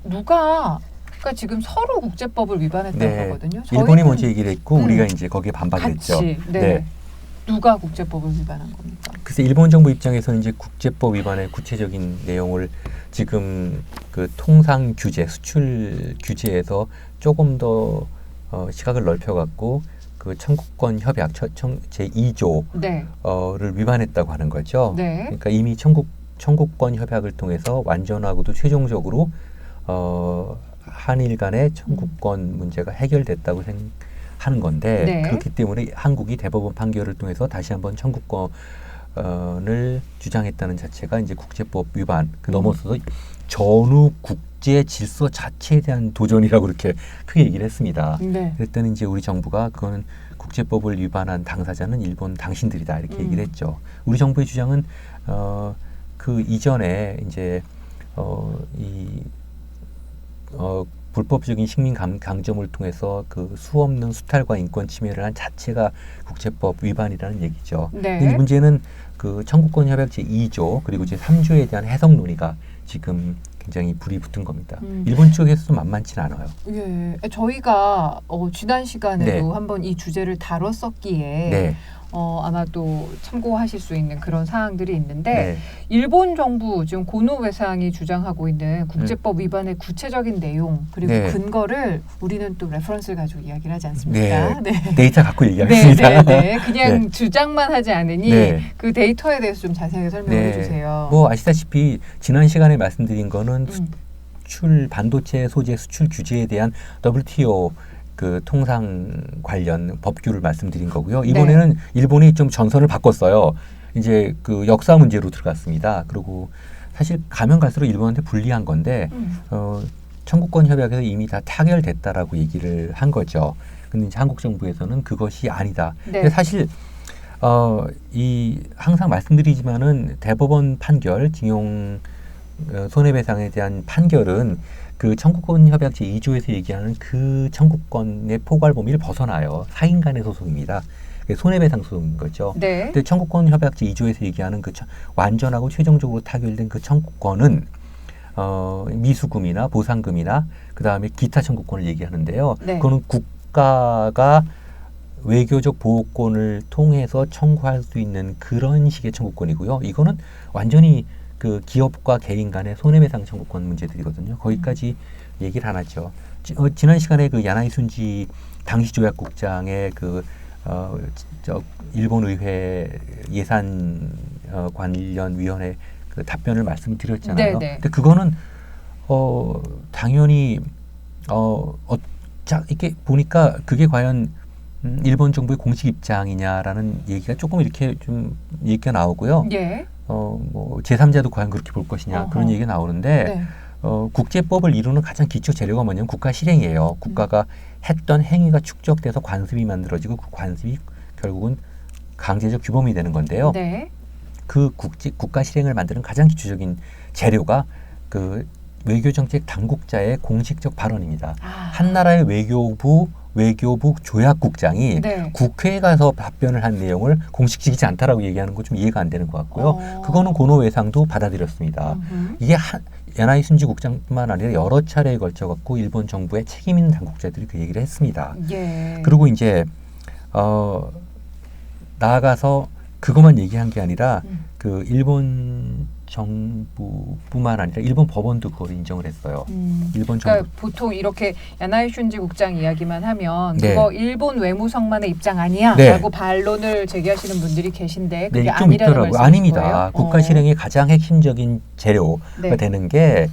그러니까 지금 서로 국제법을 위반했다는 네. 거거든요. 일본이 먼저 얘기를 했고 우리가 이제 거기에 반박을 같이, 했죠. 네. 누가 국제법을 위반한 겁니까? 글쎄 일본 정부 입장에서는 이제 국제법 위반의 구체적인 내용을 지금 그 통상 규제, 수출 규제에서 조금 더 시각을 넓혀갖고 그 청구권 협약 제2조를 네. 위반했다고 하는 거죠. 네. 그러니까 이미 청구권 협약을 통해서 완전하고도 최종적으로 한일 간의 청구권 문제가 해결됐다고 하는 건데 네. 그렇기 때문에 한국이 대법원 판결을 통해서 다시 한번 청구권을 주장했다는 자체가 이제 국제법 위반 넘어서서 전후 국제 질서 자체에 대한 도전이라고 그렇게 크게 얘기를 했습니다. 네. 그랬더니 이제 우리 정부가 그거는 국제법을 위반한 당사자는 일본 당신들이다 이렇게 얘기를 했죠. 우리 정부의 주장은 그 이전에 이제 불법적인 식민 강점을 통해서 그 수없는 수탈과 인권 침해를 한 자체가 국제법 위반이라는 얘기죠. 네. 근데 문제는 그 청구권 협약 제2조 그리고 제3조에 대한 해석 논의가 지금 굉장히 불이 붙은 겁니다. 일본 쪽에서도 만만치는 않아요. 예, 저희가 지난 시간에도 네. 한번 이 주제를 다뤘었기에 네. 아마도 참고하실 수 있는 그런 사항들이 있는데 네. 일본 정부 지금 고노 외상이 주장하고 있는 국제법 위반의 구체적인 내용 그리고 네. 근거를 우리는 또 레퍼런스를 가지고 이야기를 하지 않습니까? 네. 데이터 갖고 얘기하겠습니다. 네. 그냥 네. 주장만 하지 않으니 네. 그 데이터에 대해서 좀 자세하게 설명해 주세요. 뭐 아시다시피 지난 시간에 말씀드린 거는 수출 반도체 소재 수출 규제에 대한 WTO 그 통상 관련 법규를 말씀드린 거고요. 이번에는 일본이 좀 전선을 바꿨어요. 이제 그 역사 문제로 들어갔습니다. 그리고 사실 가면 갈수록 일본한테 불리한 건데 청구권 협약에서 이미 다 타결됐다라고 얘기를 한 거죠. 근데 이제 한국 정부에서는 그것이 아니다. 근데 사실 이 항상 말씀드리지만은 대법원 판결, 징용 손해배상에 대한 판결은 그 청구권 협약 제2조에서 얘기하는 그 청구권의 포괄 범위를 벗어나요. 사인 간의 소송입니다. 손해배상 소송인 거죠. 네. 근데 청구권 협약 제2조에서 얘기하는 그 완전하고 최종적으로 타결된 그 청구권은 미수금이나 보상금이나 그 다음에 기타 청구권을 얘기하는데요. 네. 그거는 국가가 외교적 보호권을 통해서 청구할 수 있는 그런 식의 청구권이고요. 이거는 완전히 그 기업과 개인 간의 손해배상 청구권 문제들이거든요. 거기까지 얘기를 안 하죠. 지난 시간에 그 야나이 순지 당시 조약국장의 일본 의회 예산 관련 위원회 그 답변을 말씀드렸잖아요. 근데 그거는 당연히 이렇게 보니까 그게 과연 일본 정부의 공식 입장이냐라는 얘기가 조금 이렇게 좀 얘기가 나오고요. 예. 뭐 제3자도 과연 그렇게 볼 것이냐 그런 얘기가 나오는데 국제법을 이루는 가장 기초 재료가 뭐냐면 국가 실행이에요. 국가가 했던 행위가 축적돼서 관습이 만들어지고 그 관습이 결국은 강제적 규범이 되는 건데요. 네. 그 국가 실행을 만드는 가장 기초적인 재료가 그 외교정책 당국자의 공식적 발언입니다. 한 나라의 외교부 조약국장이 국회에 가서 답변을 한 내용을 공식적이지 않다라고 얘기하는 거 좀 이해가 안 되는 것 같고요. 그거는 고노 외상도 받아들였습니다. 이게 야나이 순지 국장뿐만 아니라 여러 차례에 걸쳐 갖고 일본 정부의 책임 있는 당국자들이 그 얘기를 했습니다. 그리고 이제 나아가서 그것만 얘기한 게 아니라 그 일본 정부뿐만 아니라 일본 법원도 그걸 인정을 했어요. 일본 정부. 그러니까 보통 이렇게 야나이 슌지 국장 이야기만 하면 그거 일본 외무성만의 입장 아니야라고 반론을 제기하시는 분들이 계신데 그게 아니라는 말씀이신 아닙니다. 거예요? 국가 실행의 가장 핵심적인 재료가 되는 게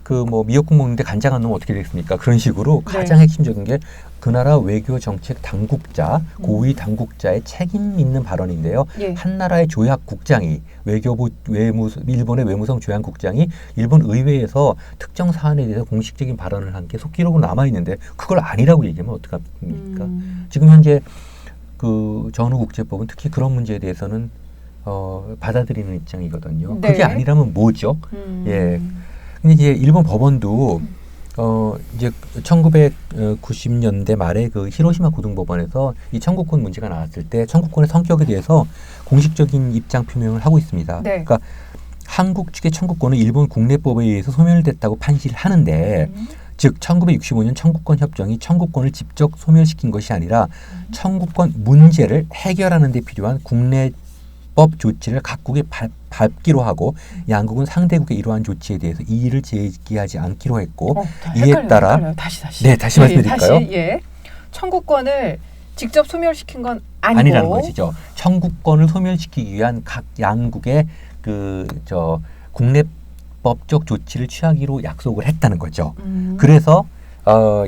그 뭐 미역국 먹는데 간장 안 넣으면 어떻게 되겠습니까? 그런 식으로 가장 핵심적인 게 그 나라 외교 정책 당국자, 고위 당국자의 책임 있는 발언인데요. 한 나라의 조약국장이 일본의 외무성 조약국장이 일본 의회에서 특정 사안에 대해서 공식적인 발언을 한 게 속기록으로 남아 있는데 그걸 아니라고 얘기하면 어떡합니까? 지금 현재 그 전후국제법은 특히 그런 문제에 대해서는 받아들이는 입장이거든요. 그게 아니라면 뭐죠? 예. 근데 이제 일본 법원도 이제 1990년대 말에 그 히로시마 고등법원에서 이 청구권 문제가 나왔을 때 청구권의 성격에 대해서 공식적인 입장 표명을 하고 있습니다. 그러니까 한국 측의 청구권은 일본 국내법에 의해서 소멸됐다고 판시를 하는데 즉 1965년 청구권 협정이 청구권을 직접 소멸시킨 것이 아니라 청구권 문제를 해결하는 데 필요한 국내법 조치를 각국이 밟기로 하고 양국은 상대국의 이러한 조치에 대해서 이의를 제기하지 않기로 했고 이에 따라 다시 말씀드릴까요? 청구권을 직접 소멸시킨 건 아니고 아니라는 것이죠. 청구권을 소멸시키기 위한 각 양국의 국내법적 조치를 취하기로 약속을 했다는 거죠. 그래서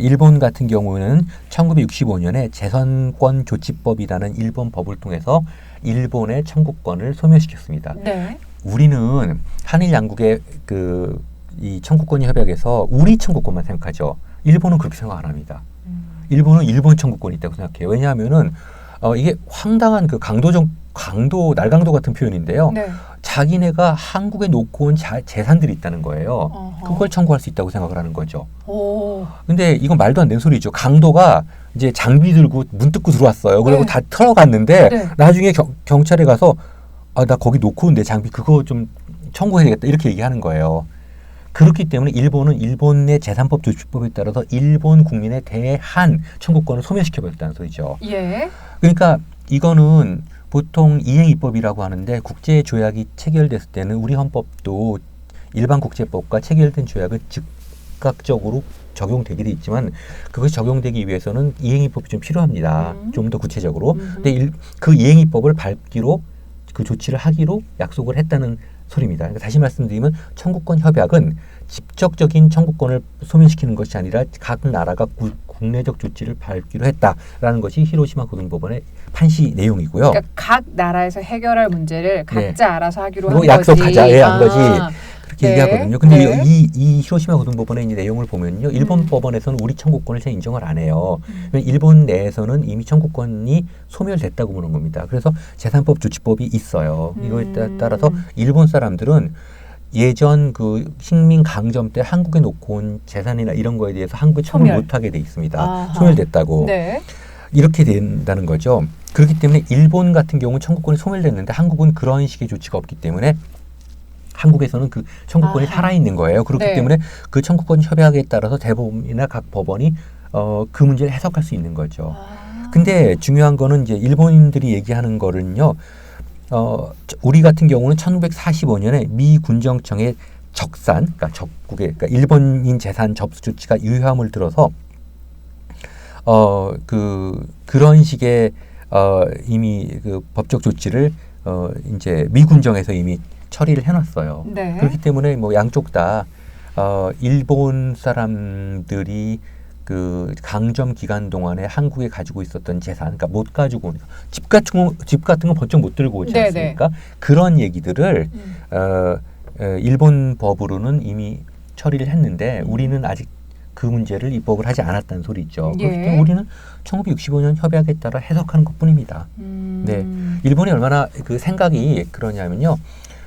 일본 같은 경우는 1965년에 재선권 조치법이라는 일본 법을 통해서 일본의 청구권을 소멸시켰습니다. 네. 우리는 한일 양국의 이 청구권 협약에서 우리 청구권만 생각하죠. 일본은 그렇게 생각 안 합니다. 일본은 일본 청구권이 있다고 생각해요. 왜냐하면은 이게 황당한 날강도 같은 표현인데요. 네. 자기네가 한국에 놓고 온 재산들이 있다는 거예요. 그걸 청구할 수 있다고 생각을 하는 거죠. 근데 이건 말도 안 되는 소리죠. 강도가 이제 장비 들고 문 뜯고 들어왔어요. 그리고 다 털어갔는데 나중에 경찰에 가서 나 거기 놓고 온데 장비 그거 좀 청구해야겠다 이렇게 얘기하는 거예요. 그렇기 때문에 일본은 일본의 재산법 조치법에 따라서 일본 국민에 대한 청구권을 소멸시켜버렸다는 소리죠. 예. 그러니까 이거는 보통 이행입법이라고 하는데 국제조약이 체결됐을 때는 우리 헌법도 일반 국제법과 체결된 조약은 즉각적으로 적용되게 돼 있지만 그것이 적용되기 위해서는 이행입법이 좀 필요합니다. 좀 더 구체적으로. 근데 그 이행입법을 밟기로 그 조치를 하기로 약속을 했다는 소리입니다. 그러니까 다시 말씀드리면 청구권 협약은 직접적인 청구권을 소멸시키는 것이 아니라 각 나라가 국내적 조치를 밟기로 했다라는 것이 히로시마 고등법원의 판시 내용이고요. 그러니까 각 나라에서 해결할 문제를 각자 알아서 하기로 한 거지. 약속하자, 한 거지. 그렇게 얘기하거든요. 근데 이 히로시마 고등법원의 이 내용을 보면요, 일본 법원에서는 우리 청구권을 잘 인정을 안 해요. 일본 내에서는 이미 청구권이 소멸됐다고 보는 겁니다. 그래서 재산법 조치법이 있어요. 이거에 따라서 일본 사람들은 예전 그 식민 강점 때 한국에 놓고 온 재산이나 이런 거에 대해서 한국에 청구를 못하게 돼 있습니다. 소멸됐다고. 네. 이렇게 된다는 거죠. 그렇기 때문에 일본 같은 경우는 청구권이 소멸됐는데 한국은 그런 식의 조치가 없기 때문에 한국에서는 그 청구권이 살아있는 거예요. 그렇기 때문에 그 청구권 협약에 따라서 대법원이나 각 법원이 그 문제를 해석할 수 있는 거죠. 근데 중요한 거는 이제 일본인들이 얘기하는 거는요. 우리 같은 경우는 1945년에 미 군정청의 적산, 그러니까 적국의, 그러니까 일본인 재산 접수 조치가 유효함을 들어서 그런 식의 이미 그 법적 조치를 이제 미 군정에서 이미 처리를 해놨어요. 네. 그렇기 때문에 뭐 양쪽 다 일본 사람들이 그 강점 기간 동안에 한국에 가지고 있었던 재산, 그러니까 못 가지고 오니까 집 같은 거 번쩍 못 들고 오지 않습니까? 그런 얘기들을 일본 법으로는 이미 처리를 했는데 우리는 아직 그 문제를 입법을 하지 않았다는 소리죠. 그렇기 때문에 우리는 1965년 협약에 따라 해석하는 것뿐입니다. 네, 일본이 얼마나 그 생각이 그러냐면요.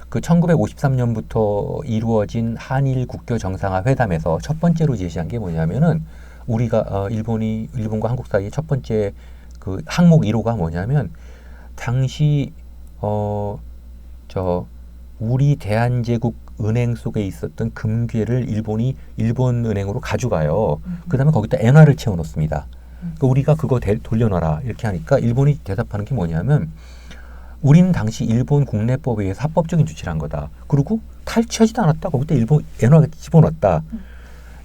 그 1953년부터 이루어진 한일 국교 정상화 회담에서 첫 번째로 제시한 게 뭐냐면은 우리가 일본과 한국 사이의 첫 번째 그 항목 1호가 뭐냐면 당시 우리 대한제국 은행 속에 있었던 금괴를 일본이 일본 은행으로 가져가요. 그다음에 거기다 엔화를 채워 놓습니다. 그러니까 우리가 그거 돌려놔라 이렇게 하니까 일본이 대답하는 게 뭐냐면 우리는 당시 일본 국내법에 의해서 합법적인 조치를 한 거다. 그리고 탈취하지도 않았다. 거기다 일본 엔화가 집어넣었다.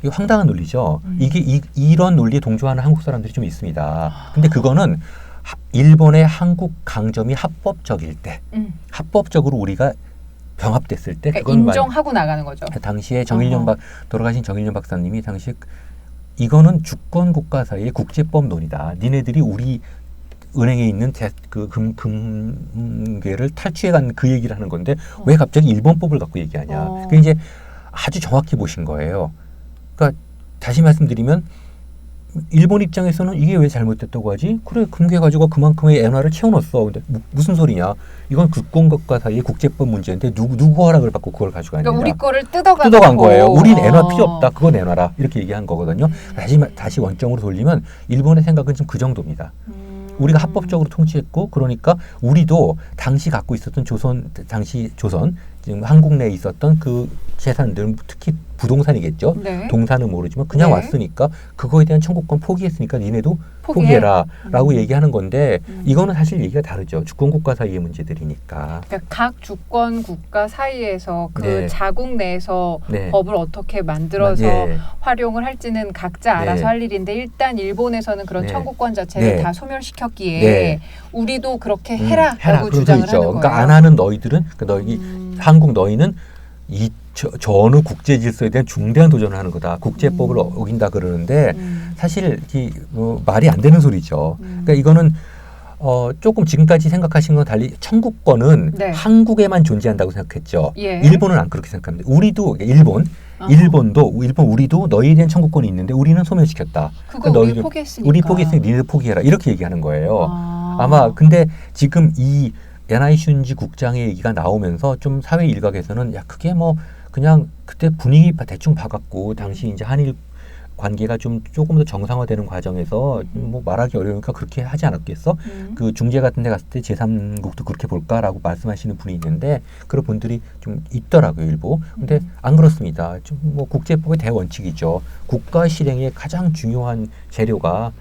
이거 황당한 논리죠. 이게 이런 논리에 동조하는 한국 사람들이 좀 있습니다. 근데 그거는 일본의 한국 강점이 합법적일 때, 합법적으로 우리가 병합됐을 때, 그러니까 인정하고 나가는 거죠. 당시에 돌아가신 정일련 박사님이 당시에 이거는 주권 국가 사이의 국제법 논이다. 니네들이 우리 은행에 있는 그 금괴를 탈취해간 그 얘기를 하는 건데 왜 갑자기 일본법을 갖고 얘기하냐. 그게 이제 아주 정확히 보신 거예요. 그러니까 다시 말씀드리면 일본 입장에서는 이게 왜 잘못됐다고 하지? 그래 금괴 가지고 그만큼의 엔화를 채워넣었어. 근데 무슨 소리냐? 이건 주권국가 사이의 국제법 문제인데 누구 허락을 받고 그걸 가지고 그러니까 아니냐? 우리 거를 뜯어간 거예요. 우린 엔화 필요 없다. 그거 내놔라. 이렇게 얘기한 거거든요. 다시 원점으로 돌리면 일본의 생각은 좀 그 정도입니다. 우리가 합법적으로 통치했고 그러니까 우리도 당시 갖고 있었던 당시 조선 지금 한국 내에 있었던 그 재산들은 특히 부동산이겠죠. 네. 동산은 모르지만 그냥 네. 왔으니까 그거에 대한 청구권 포기했으니까 니네도 포기해. 포기해라라고 얘기하는 건데 이거는 사실 얘기가 다르죠. 주권 국가 사이의 문제들이니까. 그러니까 각 주권 국가 사이에서 그 네. 자국 내에서 네. 법을 어떻게 만들어서 네. 활용을 할지는 각자 알아서 네. 할 일인데 일단 일본에서는 그런 네. 청구권 자체를 네. 다 소멸시켰기에 네. 우리도 그렇게 해라라고 그런 주장을 거 있죠. 하는 거예요. 그러니까 안 하는 너희들은 너희 한국 너희는 저 어느 국제 질서에 대한 중대한 도전을 하는 거다. 국제법을 어긴다 그러는데 사실 말이 안 되는 소리죠. 그러니까 이거는 조금 지금까지 생각하신 건 달리 청구권은 네. 한국에만 존재한다고 생각했죠. 예. 일본은 안 그렇게 생각합니다. 우리도 우리도 너희에 대한 청구권이 있는데 우리는 소멸시켰다. 그거 그러니까 우리 포기했으니까. 우리 포기했으니 니네도 포기해라. 이렇게 얘기하는 거예요. 아마 근데 지금 이 야나이 슌지 국장의 얘기가 나오면서 좀 사회 일각에서는 야 그게 뭐 그냥 그때 분위기 대충 봐갖고 당시 이제 한일 관계가 조금 더 정상화되는 과정에서 뭐 말하기 어려우니까 그렇게 하지 않았겠어? 그 중재 같은 데 갔을 때 제3국도 그렇게 볼까라고 말씀하시는 분이 있는데 그런 분들이 좀 있더라고요, 일부. 근데 안 그렇습니다. 좀 뭐 국제법의 대원칙이죠. 국가 실행의 가장 중요한 재료가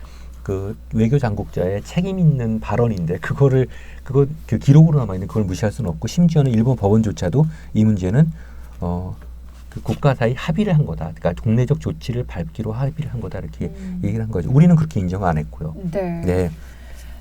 그 외교 당국자의 책임 있는 발언인데 그 기록으로 남아있는 그걸 무시할 수는 없고 심지어는 일본 법원조차도 이 문제는 그 국가 사이 합의를 한 거다. 그러니까 동네적 조치를 밟기로 합의를 한 거다. 이렇게 얘기를 한 거죠. 우리는 그렇게 인정 안 했고요. 네. 네.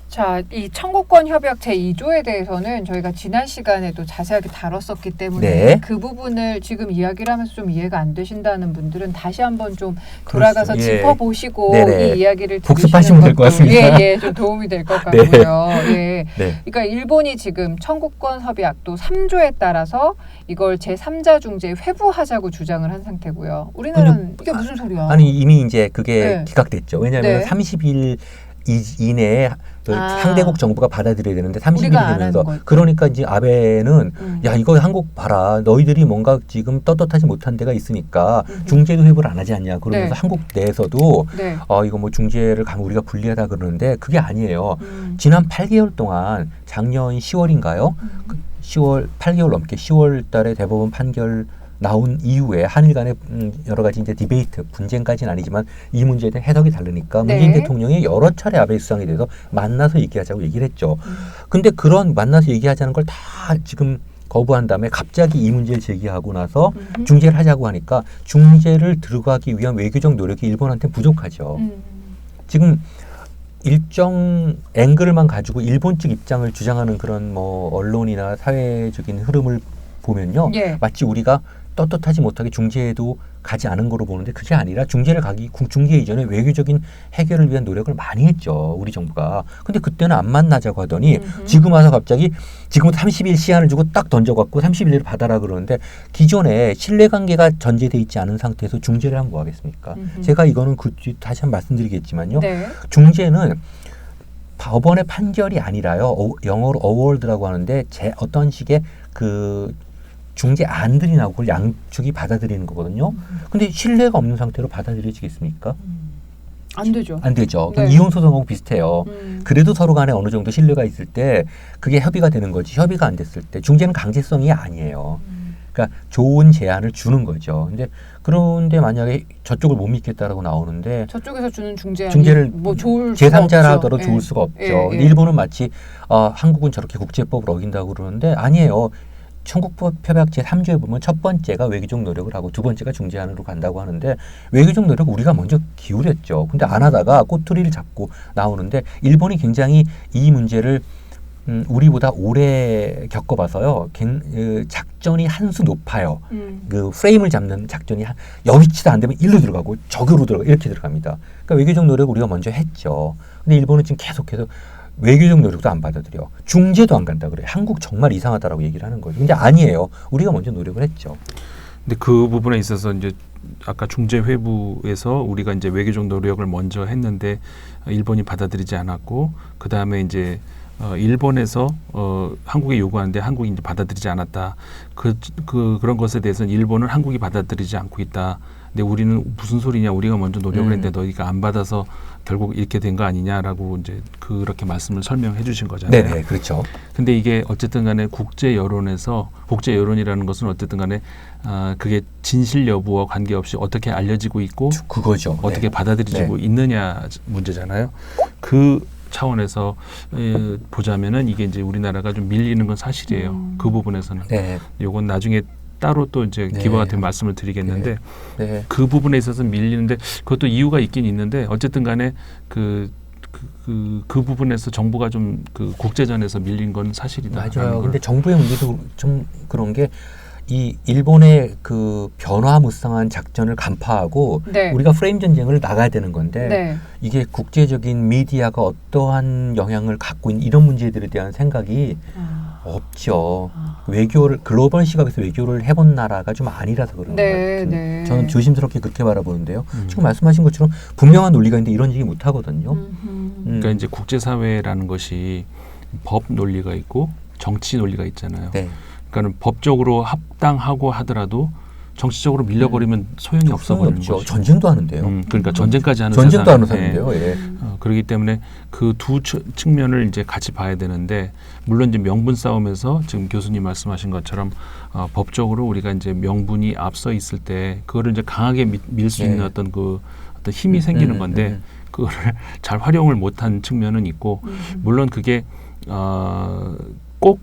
자, 이 청구권 협약 제2조에 대해서는 저희가 지난 시간에도 자세하게 다뤘었기 때문에 네. 그 부분을 지금 이야기를 하면서 좀 이해가 안 되신다는 분들은 다시 한번 좀 돌아가서 그렇죠. 예. 짚어보시고 네네. 이 이야기를 복습하시면 될 것 같습니다. 예, 좀 도움이 될 것 네. 같고요. 예. 네. 그러니까 일본이 지금 청구권 협약 또 3조에 따라서 이걸 제3자 중재에 회부하자고 주장을 한 상태고요. 우리나라는 이게 무슨 소리야? 아니 이미 이제 그게 네. 기각됐죠. 왜냐하면 네. 30일 이내에 상대국 정부가 받아들여야 되는데 30일이 우리가 안 되면서 하는 거죠. 그러니까 이제 아베는 야 이거 한국 봐라 너희들이 뭔가 지금 떳떳하지 못한 데가 있으니까 중재도 회부를 안 하지 않냐 그러면서 네. 한국 내에서도 네. 이거 뭐 중재를 가면 우리가 불리하다 그러는데 그게 아니에요. 지난 8개월 동안 작년 10월인가요? 8개월 넘게 10월 달에 대법원 판결 나온 이후에 한일 간의 여러 가지 이제 디베이트, 분쟁까지는 아니지만 이 문제에 대한 해석이 다르니까 네. 문재인 대통령이 여러 차례 아베 수상에 대해서 만나서 얘기하자고 얘기를 했죠. 근데 그런 만나서 얘기하자는 걸 다 지금 거부한 다음에 갑자기 이 문제를 제기하고 나서 중재를 하자고 하니까 중재를 들어가기 위한 외교적 노력이 일본한테 부족하죠. 지금 일정 앵글만 가지고 일본 측 입장을 주장하는 그런 뭐 언론이나 사회적인 흐름을 보면요. 예. 마치 우리가 떳떳하지 못하게 중재에도 가지 않은 거로 보는데 그게 아니라 중재 이전에 외교적인 해결을 위한 노력을 많이 했죠. 우리 정부가. 근데 그때는 안 만나자고 하더니 지금 와서 갑자기 지금부터 30일 시한을 주고 딱 던져갖고 30일을 받아라 그러는데 기존에 신뢰관계가 전제돼 있지 않은 상태에서 중재를 하면 뭐 하겠습니까? 제가 이거는 다시 한번 말씀드리겠지만요. 네. 중재는 법원의 판결이 아니라요. 영어로 어워드라고 하는데 어떤 식의 그 중재안들이 나오고 그걸 양측이 받아들이는 거거든요. 근데 신뢰가 없는 상태로 받아들여지겠습니까? 안 되죠. 안 되죠. 네. 이혼 소송하고 비슷해요. 그래도 서로 간에 어느 정도 신뢰가 있을 때 그게 협의가 되는 거지. 협의가 안 됐을 때 중재는 강제성이 아니에요. 그러니까 좋은 제안을 주는 거죠. 그런데 만약에 저쪽을 못 믿겠다라고 나오는데 저쪽에서 주는 중재를 뭐 좋을 제3자라 수가 하더라도 없죠. 좋을 수가 없죠. 예, 예. 일본은 마치 한국은 저렇게 국제법을 어긴다고 그러는데 아니에요. 청구법 협약 제3조에 보면 첫 번째가 외교적 노력을 하고 두 번째가 중재안으로 간다고 하는데 외교적 노력 우리가 먼저 기울였죠. 근데 안 하다가 꼬투리를 잡고 나오는데 일본이 굉장히 이 문제를 우리보다 오래 겪어봐서요. 작전이 한 수 높아요. 그 프레임을 잡는 작전이 여기치도 안 되면 일로 들어가고 저기로 들어가 이렇게 들어갑니다. 그러니까 외교적 노력 우리가 먼저 했죠. 근데 일본은 지금 계속해서 외교적 노력도 안 받아들여. 중재도 안 간다 그래요. 한국 정말 이상하다라고 얘기를 하는 거예요. 근데 아니에요. 우리가 먼저 노력을 했죠. 근데 그 부분에 있어서 이제 아까 중재 회부에서 우리가 이제 외교적 노력을 먼저 했는데 일본이 받아들이지 않았고 그 다음에 이제 일본에서 한국에 요구하는데 한국이 이제 받아들이지 않았다. 그런 것에 대해서는 일본은 한국이 받아들이지 않고 있다. 근데 우리는 무슨 소리냐, 우리가 먼저 노력을 했는데 너희가 안 받아서 결국 이렇게 된 거 아니냐라고 이제 그렇게 말씀을 설명해 주신 거잖아요. 네네, 그렇죠. 근데 이게 어쨌든 간에 국제 여론에서, 국제 여론이라는 것은 어쨌든 간에 그게 진실 여부와 관계없이 어떻게 알려지고 있고 그거죠. 어떻게 네. 받아들여지고 네. 있느냐 문제잖아요. 그 차원에서 보자면은 이게 이제 우리나라가 좀 밀리는 건 사실이에요. 그 부분에서는. 네. 요건 나중에 따로 또 이제 네. 기와 같은 말씀을 드리겠는데 네. 그 부분에 있어서 밀리는데 그것도 이유가 있긴 있는데 어쨌든 간에 그 부분에서 정부가 좀 그 국제전에서 밀린 건 사실이다. 맞아요. 근데 정부의 문제도 좀 그런 게 이 일본의 그 변화무쌍한 작전을 간파하고 네. 우리가 프레임 전쟁을 나가야 되는 건데 네. 이게 국제적인 미디어가 어떠한 영향을 갖고 있는 이런 문제들에 대한 생각이 없죠. 외교를 글로벌 시각에서 외교를 해본 나라가 좀 아니라서 그런 네, 것 같은. 네. 저는 조심스럽게 그렇게 바라보는데요. 지금 말씀하신 것처럼 분명한 논리가 있는데 이런 얘기 못 하거든요. 그러니까 이제 국제사회라는 것이 법 논리가 있고 정치 논리가 있잖아요. 네. 그러니까 법적으로 합당하고 하더라도 정치적으로 밀려버리면 소용이 없어버리는 없죠. 거죠. 전쟁도 하는데요. 그러니까 전쟁까지 하는 전쟁도 하는 세상. 사람인데요. 예. 그렇기 때문에 그 두 측면을 이제 같이 봐야 되는데 물론 이제 명분 싸움에서 지금 교수님 말씀하신 것처럼 법적으로 우리가 이제 명분이 앞서 있을 때 그거를 이제 강하게 밀 수 있는 어떤 힘이 생기는 건데 그거를 잘 활용을 못한 측면은 있고 물론 그게 꼭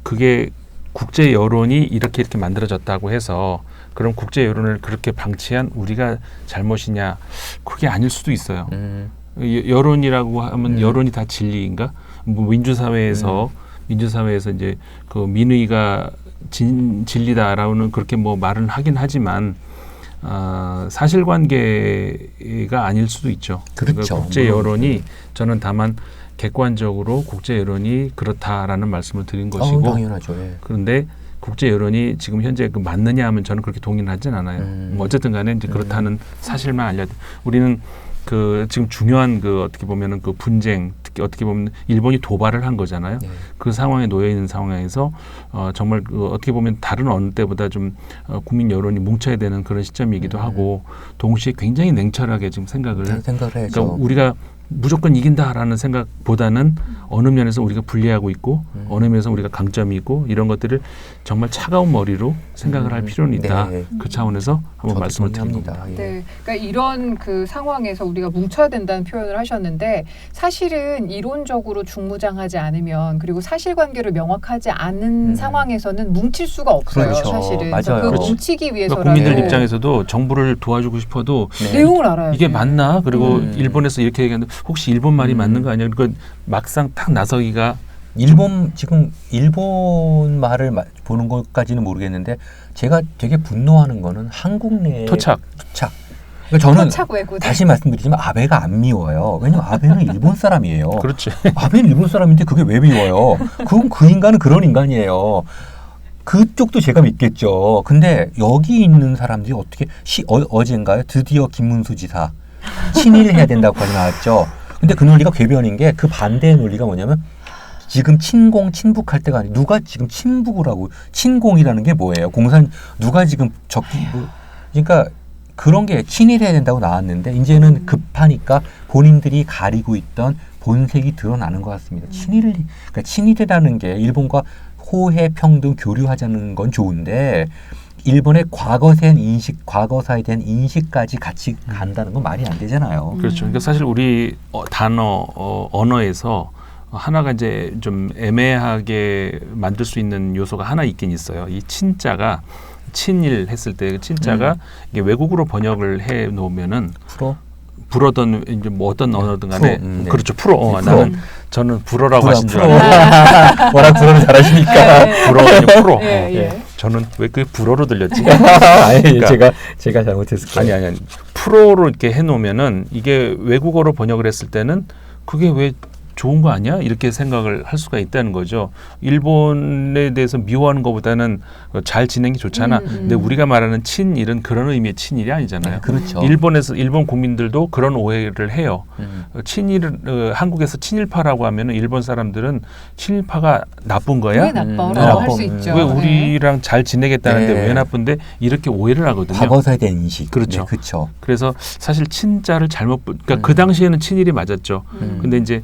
그게 국제 여론이 이렇게 만들어졌다고 해서 그럼 국제 여론을 그렇게 방치한 우리가 잘못이냐 그게 아닐 수도 있어요. 여론이라고 하면 여론이 다 진리인가? 뭐 민주사회에서 이제 그 민의가 진리다라고는 그렇게 뭐 말은 하긴 하지만 사실관계가 아닐 수도 있죠. 그렇죠. 그러니까 국제 여론이 저는 다만 객관적으로 국제 여론이 그렇다라는 말씀을 드린 것이고 당연하죠. 예. 그런데 국제 여론이 지금 현재 그 맞느냐 하면 저는 그렇게 동의는 하진 않아요. 뭐 어쨌든 간에 이제 그렇다는 사실만 알려. 우리는 그 지금 중요한 그 어떻게 보면은 그 분쟁, 특히 어떻게 보면 일본이 도발을 한 거잖아요. 네. 그 상황에 놓여 있는 상황에서 정말 그 어떻게 보면 다른 어느 때보다 좀 국민 여론이 뭉쳐야 되는 그런 시점이기도 하고 동시에 굉장히 냉철하게 지금 생각을 해야죠. 그러니까 우리가 무조건 이긴다라는 생각보다는 어느 면에서 우리가 불리하고 있고 어느 면에서 우리가 강점이 있고 이런 것들을 정말 차가운 머리로 생각을 할 필요는 있다. 네. 그 차원에서 한번 말씀을 드립니다. 예. 네, 그러니까 이런 그 상황에서 우리가 뭉쳐야 된다는 표현을 하셨는데 사실은 이론적으로 중무장하지 않으면 그리고 사실관계를 명확하지 않은 상황에서는 뭉칠 수가 없어요. 그렇죠. 사실은 맞아요. 그 그렇죠. 뭉치기 위해서라도 그러니까 국민들 입장에서도 정부를 도와주고 싶어도 내용을 알아야 이게 돼요. 맞나? 그리고 일본에서 이렇게 얘기하는데 혹시 일본 말이 맞는 거 아니야? 그러니까 막상 딱 나서기가 지금 일본 말을 보는 것까지는 모르겠는데 제가 되게 분노하는 거는 한국 내의 토착. 그러니까 저는 토착 외구들. 다시 말씀드리지만 아베가 안 미워요. 왜냐면 아베는 일본 사람이에요. 그렇지. 아베는 일본 사람인데 그게 왜 미워요? 그건 그 인간은 그런 인간이에요. 그쪽도 제가 믿겠죠. 근데 여기 있는 사람들이 어떻게 어젠가요? 드디어 김문수 지사 친일해야 된다고까지 나왔죠. 근데 그 논리가 궤변인 게 그 반대의 논리가 뭐냐면 지금 친북할 때가 아니고 누가 지금 친북을 하고 친공이라는 게 뭐예요? 누가 지금 그러니까 그런 게 친일해야 된다고 나왔는데 이제는 급하니까 본인들이 가리고 있던 본색이 드러나는 것 같습니다. 그러니까 친일이라는 게 일본과 호혜 평등 교류하자는 건 좋은데 일본의 과거사에 대한 인식까지 같이 간다는 건 말이 안 되잖아요. 그렇죠. 그러니까 사실 우리 언어에서 하나가 이제 좀 애매하게 만들 수 있는 요소가 하나 있긴 있어요. 이 친자가 친일 했을 때 친자가 이게 외국어로 번역을 해 놓으면은 불어든 이제 뭐 어떤 언어든 간에 그렇죠. 저는 불어라고 하신 줄 알았는데 워낙 불어를 잘하시니까 불어가 아니고 프로. 예. 저는 왜 그 불어로 들렸지? 그러니까 제가 잘못했을 거예요. 아니 프로로 이렇게 해놓으면은 이게 외국어로 번역을 했을 때는 그게 왜 좋은 거 아니야? 이렇게 생각을 할 수가 있다는 거죠. 일본에 대해서 미워하는 것보다는 잘 지내는 게 좋잖아. 근데 우리가 말하는 친일은 그런 의미의 친일이 아니잖아요. 네, 그렇죠. 일본 국민들도 그런 오해를 해요. 친일을 한국에서 친일파라고 하면은 일본 사람들은 친일파가 나쁜 거야? 왜 나빠라고 나빠. 할 수 있죠. 왜 우리랑 잘 지내겠다는데 네. 왜 나쁜데 이렇게 오해를 하거든요. 과거사에 대한 인식. 그렇죠. 네, 그렇죠. 그래서 사실 친자를 그러니까 그 당시에는 친일이 맞았죠. 근데 이제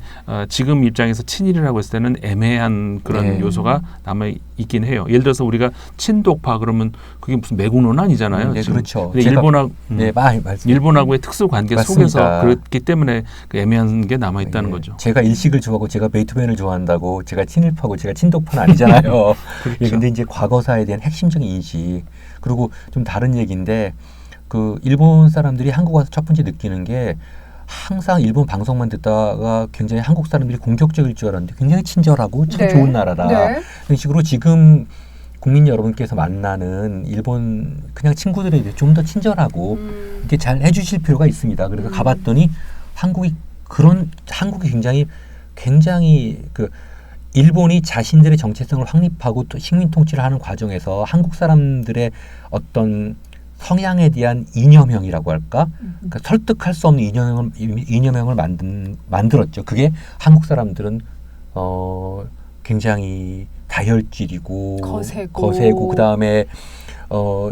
지금 입장에서 친일이라고 했을 때는 애매한 그런 네. 요소가 남아 있긴 해요. 예를 들어서 우리가 친독파 그러면 그게 무슨 매국노는 아니잖아요. 네, 지금. 그렇죠. 근데 제가- 네, 말씀. 일본하고의 특수 관계 맞습니다. 속에서 그렇기 때문에 그 애매한 게 남아 있다는 예, 거죠. 제가 일식을 좋아하고 제가 베이토벤을 좋아한다고 제가 친일파고 제가 친독파는 아니잖아요. 그렇죠. 예, 근데 이제 과거사에 대한 핵심적인 인식 그리고 좀 다른 얘기인데 그 일본 사람들이 한국 와서 첫 번째 느끼는 게 항상 일본 방송만 듣다가 굉장히 한국 사람들이 공격적일 줄 알았는데 굉장히 친절하고 참 네. 좋은 나라다. 네. 그런 식으로 지금 국민 여러분께서 만나는 일본 그냥 친구들에 대해 좀 더 친절하고 이렇게 잘 해주실 필요가 있습니다. 그래서 가봤더니 한국이 굉장히 그 일본이 자신들의 정체성을 확립하고 또 식민 통치를 하는 과정에서 한국 사람들의 어떤 성향에 대한 이념형이라고 할까? 그러니까 설득할 수 없는 이념형을 만들었죠. 그게 한국 사람들은 굉장히 다혈질이고 거세고 그다음에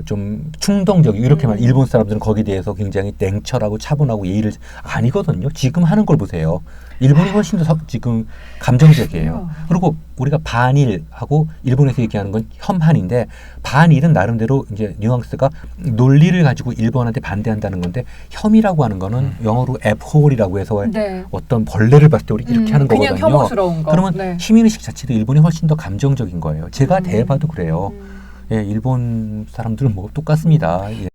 좀 충동적이고 이렇게 말 일본 사람들은 거기에 대해서 굉장히 냉철하고 차분하고 예의를 아니거든요. 지금 하는 걸 보세요. 일본이 훨씬 더 지금 감정적이에요. 그리고 우리가 반일하고 일본에서 얘기하는 건 혐한인데 반일은 나름대로 이제 뉘앙스가 논리를 가지고 일본한테 반대한다는 건데 혐이라고 하는 거는 영어로 abhor이라고 해서 네. 어떤 벌레를 봤을 때 우리 이렇게 하는 거거든요. 그냥 혐오스러운 거. 그러면 네. 시민의식 자체도 일본이 훨씬 더 감정적인 거예요. 제가 대해봐도 그래요. 예, 일본 사람들은 뭐 똑같습니다. 예.